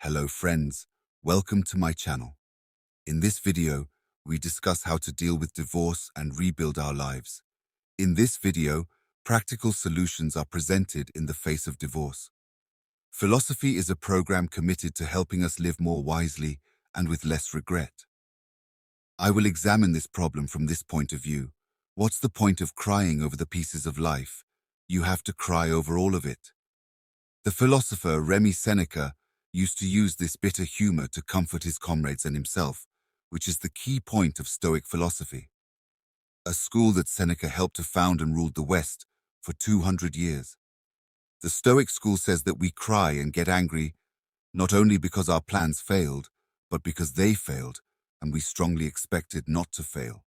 Hello friends, welcome to my channel. In this video, we discuss how to deal with divorce and rebuild our lives. In this video, practical solutions are presented in the face of divorce. Philosophy is a program committed to helping us live more wisely and with less regret. I will examine this problem from this point of view. What's the point of crying over the pieces of life? You have to cry over all of it. The philosopher Remy Seneca used to use this bitter humor to comfort his comrades and himself, which is the key point of Stoic philosophy. A school that Seneca helped to found and ruled the West for 200 years. The Stoic school says that we cry and get angry not only because our plans failed, but because they failed and we strongly expected not to fail.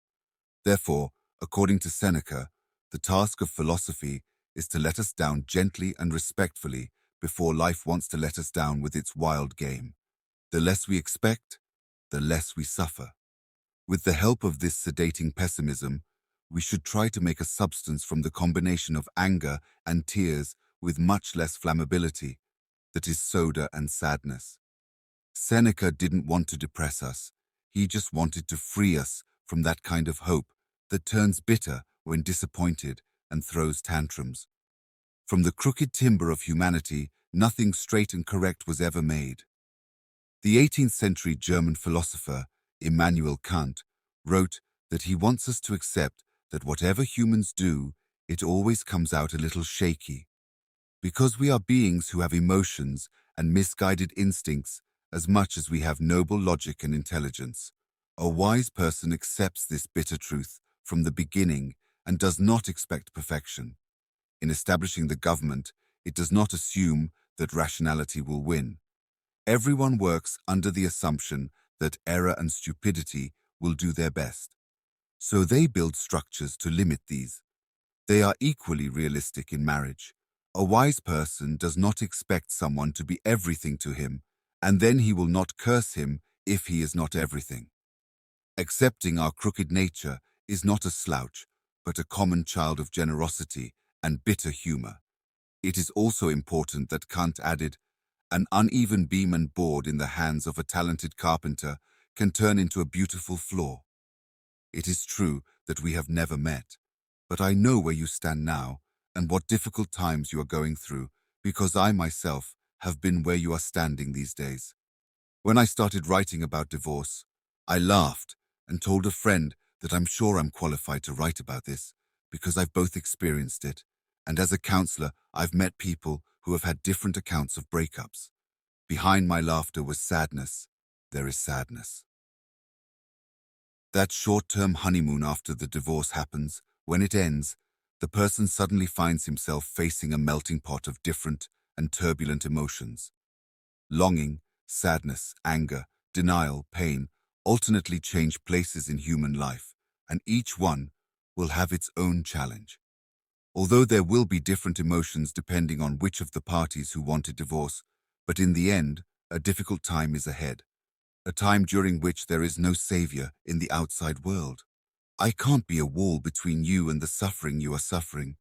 Therefore, according to Seneca, the task of philosophy is to let us down gently and respectfully before life wants to let us down with its wild game. The less we expect, the less we suffer. With the help of this sedating pessimism, we should try to make a substance from the combination of anger and tears with much less flammability, that is soda and sadness. Seneca didn't want to depress us. He just wanted to free us from that kind of hope that turns bitter when disappointed and throws tantrums. From the crooked timber of humanity, nothing straight and correct was ever made. The 18th century German philosopher Immanuel Kant wrote that he wants us to accept that whatever humans do, it always comes out a little shaky. Because we are beings who have emotions and misguided instincts as much as we have noble logic and intelligence, a wise person accepts this bitter truth from the beginning and does not expect perfection. In establishing the government, it does not assume that rationality will win. Everyone works under the assumption that error and stupidity will do their best. So they build structures to limit these. They are equally realistic in marriage. A wise person does not expect someone to be everything to him, and then he will not curse him if he is not everything. Accepting our crooked nature is not a slouch, but a common child of generosity and bitter humor. It is also important that Kant added, an uneven beam and board in the hands of a talented carpenter can turn into a beautiful floor. It is true that we have never met, but I know where you stand now and what difficult times you are going through, because I myself have been where you are standing these days. When I started writing about divorce, I laughed and told a friend that I'm sure I'm qualified to write about this because I've both experienced it, and as a counselor, I've met people who have had different accounts of breakups. Behind my laughter was sadness. There is sadness. That short-term honeymoon after the divorce happens, when it ends, the person suddenly finds himself facing a melting pot of different and turbulent emotions. Longing, sadness, anger, denial, pain alternately change places in human life, and each one will have its own challenge. Although there will be different emotions depending on which of the parties who wanted divorce, but in the end, a difficult time is ahead. A time during which there is no savior in the outside world. I can't be a wall between you and the suffering you are suffering,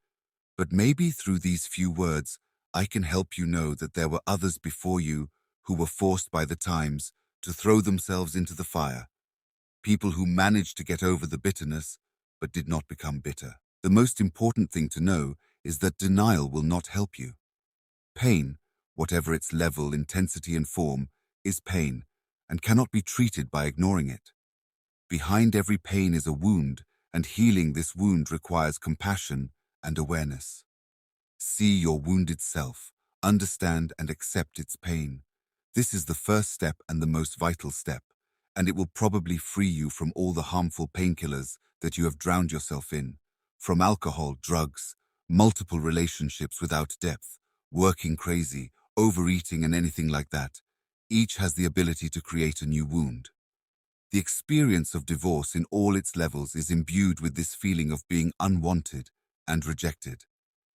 but maybe through these few words, I can help you know that there were others before you who were forced by the times to throw themselves into the fire. People who managed to get over the bitterness, but did not become bitter. The most important thing to know is that denial will not help you. Pain, whatever its level, intensity, and form, is pain and cannot be treated by ignoring it. Behind every pain is a wound, and healing this wound requires compassion and awareness. See your wounded self, understand and accept its pain. This is the first step and the most vital step, and it will probably free you from all the harmful painkillers that you have drowned yourself in, from alcohol, drugs, multiple relationships without depth, working crazy, overeating and anything like that. Each has the ability to create a new wound. The experience of divorce in all its levels is imbued with this feeling of being unwanted and rejected.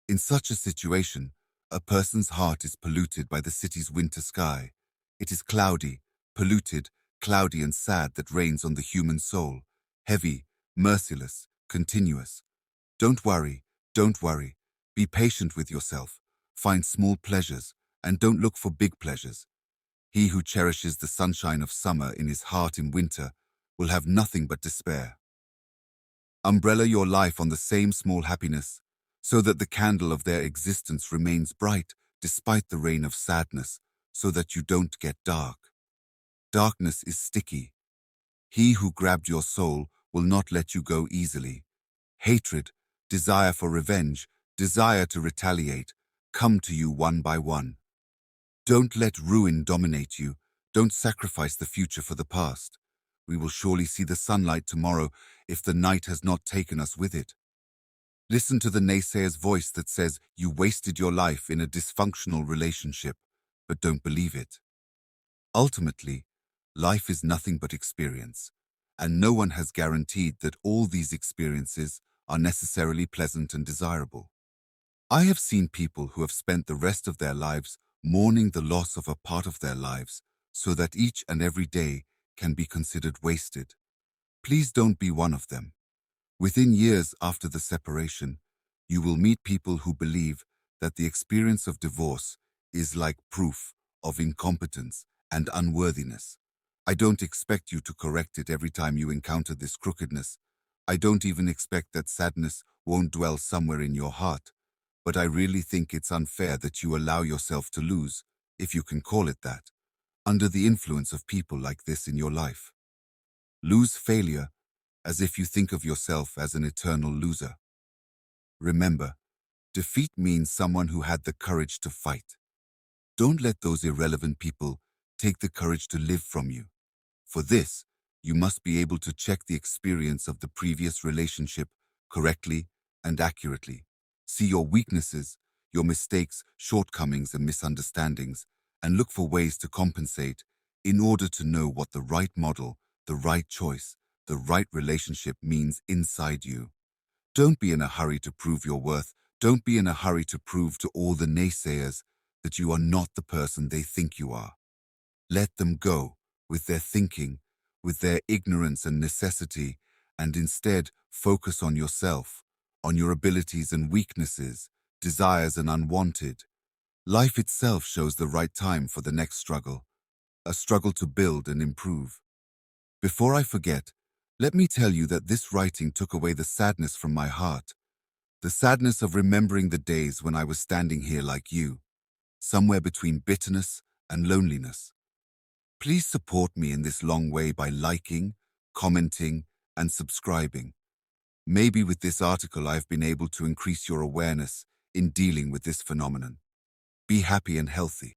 In such a situation, a person's heart is polluted by the city's winter sky. It is cloudy, polluted, cloudy and sad that reigns on the human soul, heavy, merciless, continuous. Don't worry, don't worry. Be patient with yourself. Find small pleasures and don't look for big pleasures. He who cherishes the sunshine of summer in his heart in winter will have nothing but despair. Umbrella your life on the same small happiness, so that the candle of their existence remains bright despite the rain of sadness, so that you don't get dark. Darkness is sticky. He who grabbed your soul will not let you go easily. Hatred, desire for revenge, desire to retaliate, come to you one by one. Don't let ruin dominate you. Don't sacrifice the future for the past. We will surely see the sunlight tomorrow if the night has not taken us with it. Listen to the naysayer's voice that says you wasted your life in a dysfunctional relationship, but don't believe it. Ultimately, life is nothing but experience, and no one has guaranteed that all these experiences are necessarily pleasant and desirable. I have seen people who have spent the rest of their lives mourning the loss of a part of their lives so that each and every day can be considered wasted. Please don't be one of them. Within years after the separation, you will meet people who believe that the experience of divorce is like proof of incompetence and unworthiness. I don't expect you to correct it every time you encounter this crookedness. I don't even expect that sadness won't dwell somewhere in your heart. But I really think it's unfair that you allow yourself to lose, if you can call it that, under the influence of people like this in your life. Lose failure as if you think of yourself as an eternal loser. Remember, defeat means someone who had the courage to fight. Don't let those irrelevant people take the courage to live from you. For this, you must be able to check the experience of the previous relationship correctly and accurately. See your weaknesses, your mistakes, shortcomings, and misunderstandings, and look for ways to compensate in order to know what the right model, the right choice, the right relationship means inside you. Don't be in a hurry to prove your worth. Don't be in a hurry to prove to all the naysayers that you are not the person they think you are. Let them go with their thinking, with their ignorance and necessity, and instead focus on yourself, on your abilities and weaknesses, desires and unwanted. Life itself shows the right time for the next struggle, a struggle to build and improve. Before I forget, let me tell you that this writing took away the sadness from my heart, the sadness of remembering the days when I was standing here like you, somewhere between bitterness and loneliness. Please support me in this long way by liking, commenting, and subscribing. Maybe with this article I've been able to increase your awareness in dealing with this phenomenon. Be happy and healthy.